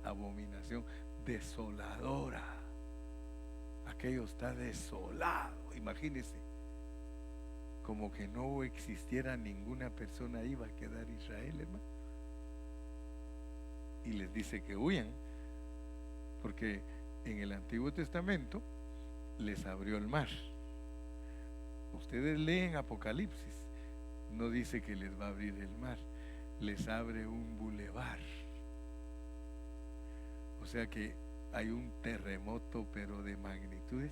S1: Abominación desoladora. Aquello está desolado. Imagínense, como que no existiera ninguna persona ahí, va a quedar Israel, hermano. Y les dice que huyan, porque en el Antiguo Testamento les abrió el mar. Ustedes leen Apocalipsis, no dice que les va a abrir el mar, les abre un bulevar. O sea que hay un terremoto, pero de magnitudes,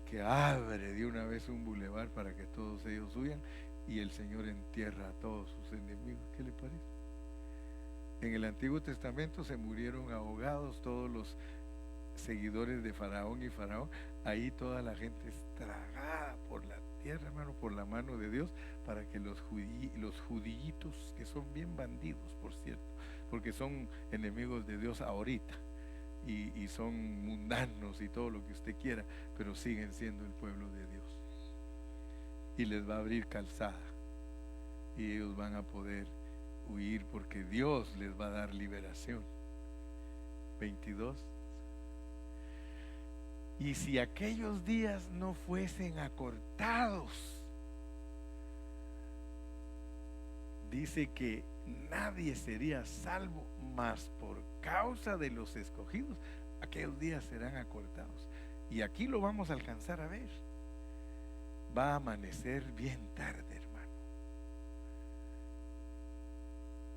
S1: que abre de una vez un bulevar para que todos ellos huyan, y el Señor entierra a todos sus enemigos. ¿Qué le parece? En el Antiguo Testamento se murieron ahogados todos los seguidores de Faraón y Faraón. Ahí toda la gente es tragada por la tierra, hermano, por la mano de Dios, para que los judíitos, que son bien bandidos, por cierto, porque son enemigos de Dios ahorita, y son mundanos y todo lo que usted quiera, pero siguen siendo el pueblo de Dios. Y les va a abrir calzada, y ellos van a poder huir porque Dios les va a dar liberación. 22. Y si aquellos días no fuesen acortados, dice que nadie sería salvo, mas por causa de los escogidos, aquellos días serán acortados. Y aquí lo vamos a alcanzar a ver. Va a amanecer bien tarde, hermano.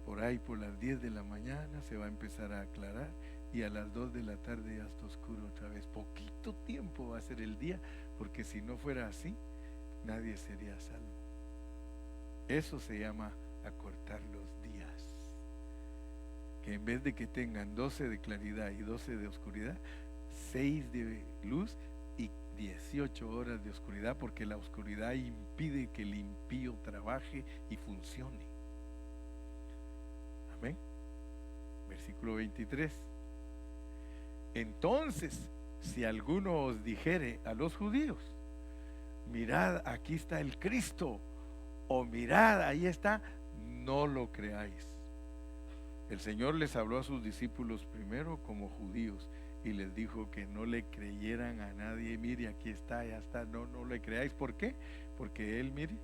S1: Por ahí, por las 10 de la mañana, se va a empezar a aclarar. Y a las 2 de la tarde ya está oscuro otra vez. Poquito tiempo va a ser el día, porque si no fuera así, nadie sería salvo. Eso se llama acortar los días. Que en vez de que tengan 12 de claridad y 12 de oscuridad, 6 de luz y 18 horas de oscuridad, porque la oscuridad impide que el impío trabaje y funcione. Amén. Versículo 23. Entonces, si alguno os dijere a los judíos, mirad, aquí está el Cristo, o mirad, ahí está, no lo creáis. El Señor les habló a sus discípulos primero como judíos y les dijo que no le creyeran a nadie. Mire, aquí está, ya está, no le creáis. ¿Por qué? Porque Él, mire,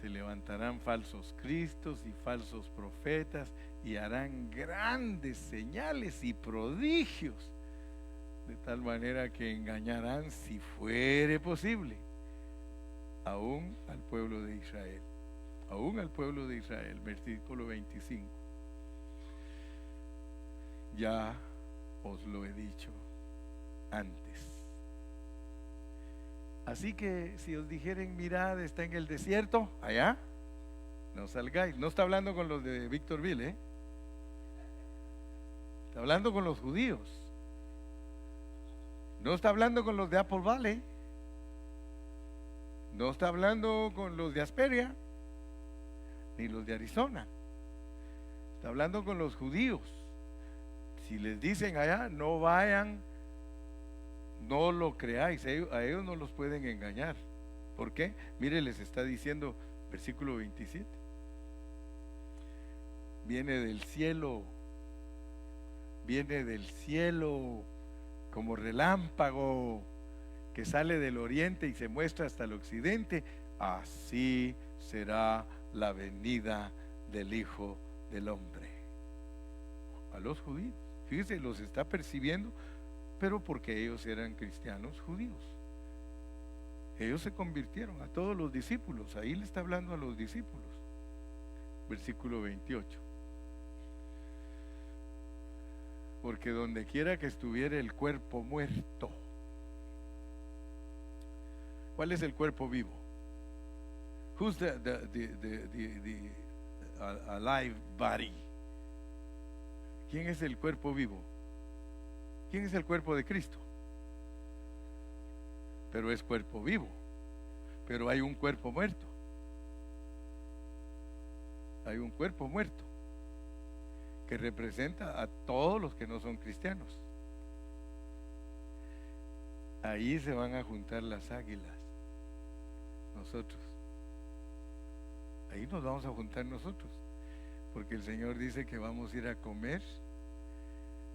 S1: se levantarán falsos cristos y falsos profetas y harán grandes señales y prodigios, de tal manera que engañarán, si fuere posible, aún al pueblo de Israel. Aún al pueblo de Israel. Versículo 25. Ya os lo he dicho antes. Así que si os dijeren, mirad, está en el desierto, allá, no salgáis. No está hablando con los de Victorville, está hablando con los judíos. No está hablando con los de Apple Valley. No está hablando con los de Asperia, ni los de Arizona. Está hablando con los judíos. Si les dicen allá, no vayan, no lo creáis. A ellos no los pueden engañar. ¿Por qué? Mire, les está diciendo, versículo 27. Viene del cielo como relámpago que sale del oriente y se muestra hasta el occidente. Así será la venida del Hijo del Hombre. A los judíos, fíjese, los está percibiendo, pero porque ellos eran cristianos judíos. Ellos se convirtieron, a todos los discípulos. Ahí le está hablando a los discípulos. Versículo 28. Porque donde quiera que estuviera el cuerpo muerto. ¿Cuál es el cuerpo vivo? Who's the alive body? ¿Quién es el cuerpo vivo? ¿Quién es el cuerpo de Cristo? Pero es cuerpo vivo. Pero hay un cuerpo muerto. Hay un cuerpo muerto que representa a todos los que no son cristianos. Ahí se van a juntar las águilas. Nosotros. Ahí nos vamos a juntar nosotros. Porque el Señor dice que vamos a ir a comer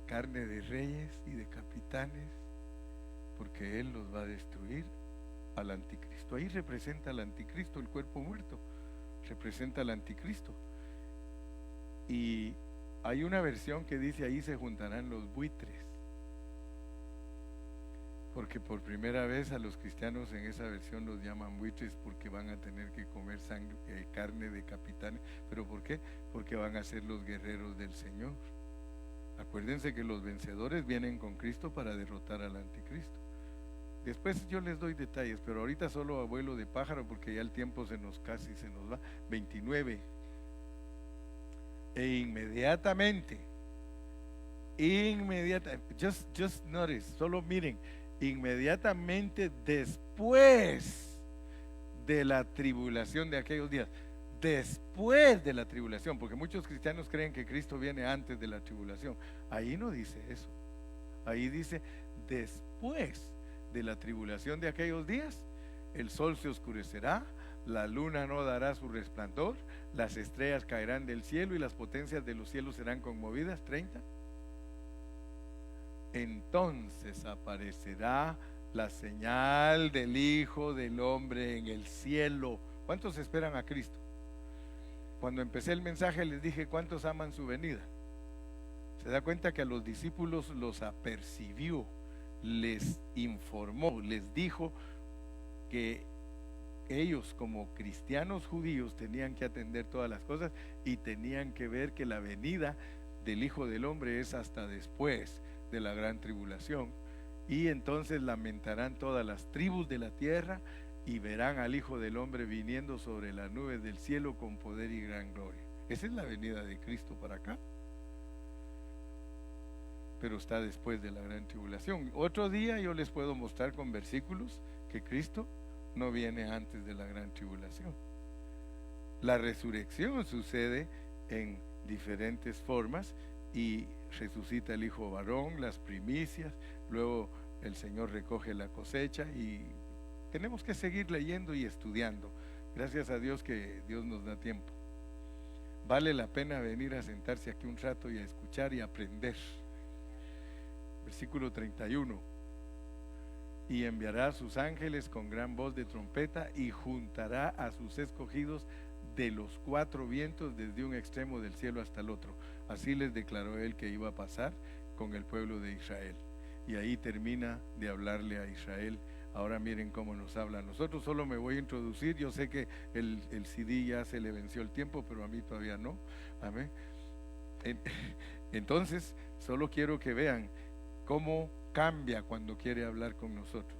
S1: carne de reyes y de capitanes, porque Él los va a destruir al anticristo. Ahí representa al anticristo, el cuerpo muerto representa al anticristo. Y hay una versión que dice ahí se juntarán los buitres, porque por primera vez a los cristianos en esa versión los llaman buitres, porque van a tener que comer carne de capitanes. ¿Pero por qué? Porque van a ser los guerreros del Señor. Acuérdense que los vencedores vienen con Cristo para derrotar al anticristo. Después yo les doy detalles, pero ahorita solo a vuelo de pájaro, porque ya el tiempo casi se nos va. 29. E inmediatamente, just notice, solo miren, inmediatamente después de la tribulación de aquellos días, después de la tribulación, porque muchos cristianos creen que Cristo viene antes de la tribulación. Ahí no dice eso. Ahí dice después de la tribulación de aquellos días, el sol se oscurecerá, la luna no dará su resplandor, las estrellas caerán del cielo y las potencias de los cielos serán conmovidas. 30. Entonces aparecerá la señal del Hijo del Hombre en el cielo. ¿Cuántos esperan a Cristo? Cuando empecé el mensaje les dije, ¿cuántos aman su venida? Se da cuenta que a los discípulos los apercibió, les informó, les dijo que ellos como cristianos judíos tenían que atender todas las cosas y tenían que ver que la venida del Hijo del Hombre es hasta después de la gran tribulación, y entonces lamentarán todas las tribus de la tierra y verán al Hijo del Hombre viniendo sobre las nubes del cielo con poder y gran gloria. Esa es la venida de Cristo para acá, pero está después de la gran tribulación. Otro día yo les puedo mostrar con versículos que Cristo no viene antes de la gran tribulación. La resurrección sucede en diferentes formas y resucita el hijo varón, las primicias, luego el Señor recoge la cosecha y tenemos que seguir leyendo y estudiando. Gracias a Dios que Dios nos da tiempo. Vale la pena venir a sentarse aquí un rato y a escuchar y aprender. Versículo 31. Y enviará a sus ángeles con gran voz de trompeta y juntará a sus escogidos de los cuatro vientos desde un extremo del cielo hasta el otro. Así les declaró él que iba a pasar con el pueblo de Israel. Y ahí termina de hablarle a Israel. Ahora miren cómo nos habla a nosotros. Solo me voy a introducir. Yo sé que el CD ya se le venció el tiempo, pero a mí todavía no. Amén. Entonces, solo quiero que vean cómo cambia cuando quiere hablar con nosotros.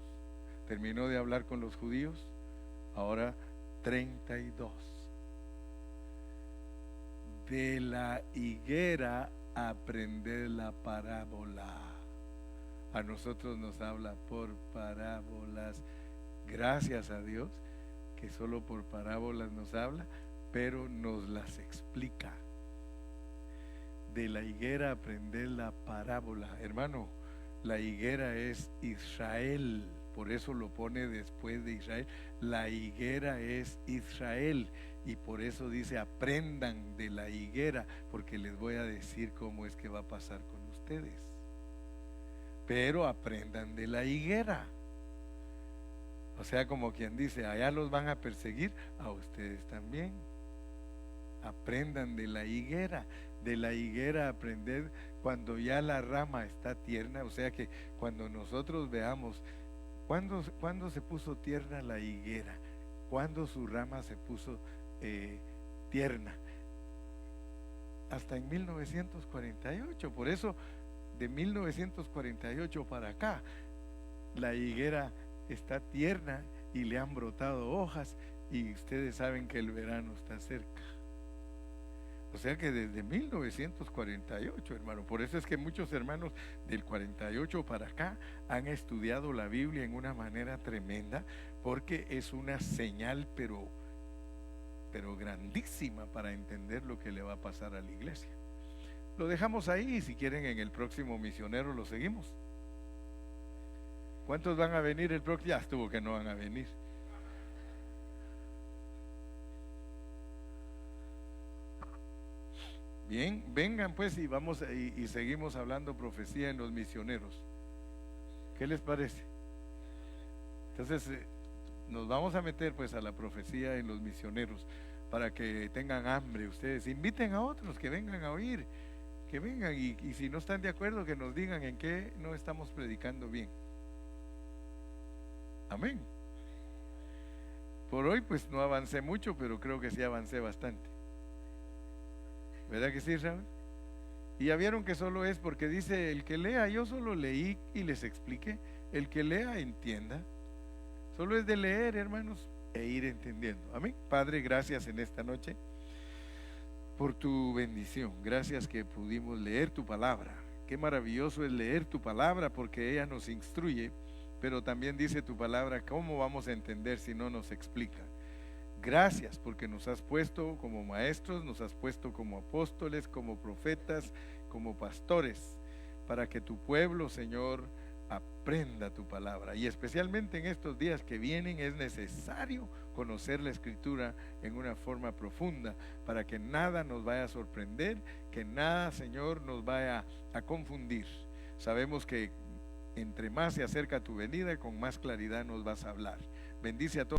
S1: Terminó de hablar con los judíos, ahora 32. De la higuera aprender la parábola. A nosotros nos habla por parábolas. Gracias a Dios que solo por parábolas nos habla, pero nos las explica. De la higuera aprender la parábola. Hermano, la higuera es Israel, por eso lo pone después de Israel. La higuera es Israel y por eso dice aprendan de la higuera, porque les voy a decir cómo es que va a pasar con ustedes. Pero aprendan de la higuera. O sea, como quien dice, allá los van a perseguir, a ustedes también. Aprendan de la higuera. De la higuera aprender cuando ya la rama está tierna. O sea que cuando nosotros veamos ¿cuándo se puso tierna la higuera? ¿Cuándo su rama se puso tierna? Hasta en 1948. Por eso de 1948 para acá la higuera está tierna y le han brotado hojas y ustedes saben que el verano está cerca. O sea que desde 1948, hermano. Por eso es que muchos hermanos del 48 para acá han estudiado la Biblia en una manera tremenda, porque es una señal, pero grandísima para entender lo que le va a pasar a la iglesia. Lo dejamos ahí y si quieren en el próximo misionero lo seguimos. ¿Cuántos van a venir el próximo? Ya estuvo que no van a venir. Bien, vengan pues y vamos y seguimos hablando profecía en los misioneros. ¿Qué les parece? Entonces nos vamos a meter pues a la profecía en los misioneros para que tengan hambre ustedes. Inviten a otros que vengan a oír, que vengan y si no están de acuerdo que nos digan en qué no estamos predicando bien. Amén. Por hoy pues no avancé mucho, pero creo que sí avancé bastante. ¿Verdad que sí, Raúl? Y ya vieron que solo es porque dice el que lea, yo solo leí y les expliqué, el que lea entienda. Solo es de leer, hermanos, e ir entendiendo. Amén. Padre, gracias en esta noche por tu bendición. Gracias que pudimos leer tu palabra. Qué maravilloso es leer tu palabra porque ella nos instruye, pero también dice tu palabra, ¿cómo vamos a entender si no nos explica? Gracias porque nos has puesto como maestros, nos has puesto como apóstoles, como profetas, como pastores, para que tu pueblo, Señor, sorprenda tu palabra. Y especialmente en estos días que vienen es necesario conocer la Escritura en una forma profunda para que nada nos vaya a sorprender, que nada, Señor, nos vaya a confundir. Sabemos que entre más se acerca tu venida, con más claridad nos vas a hablar. Bendice a todos.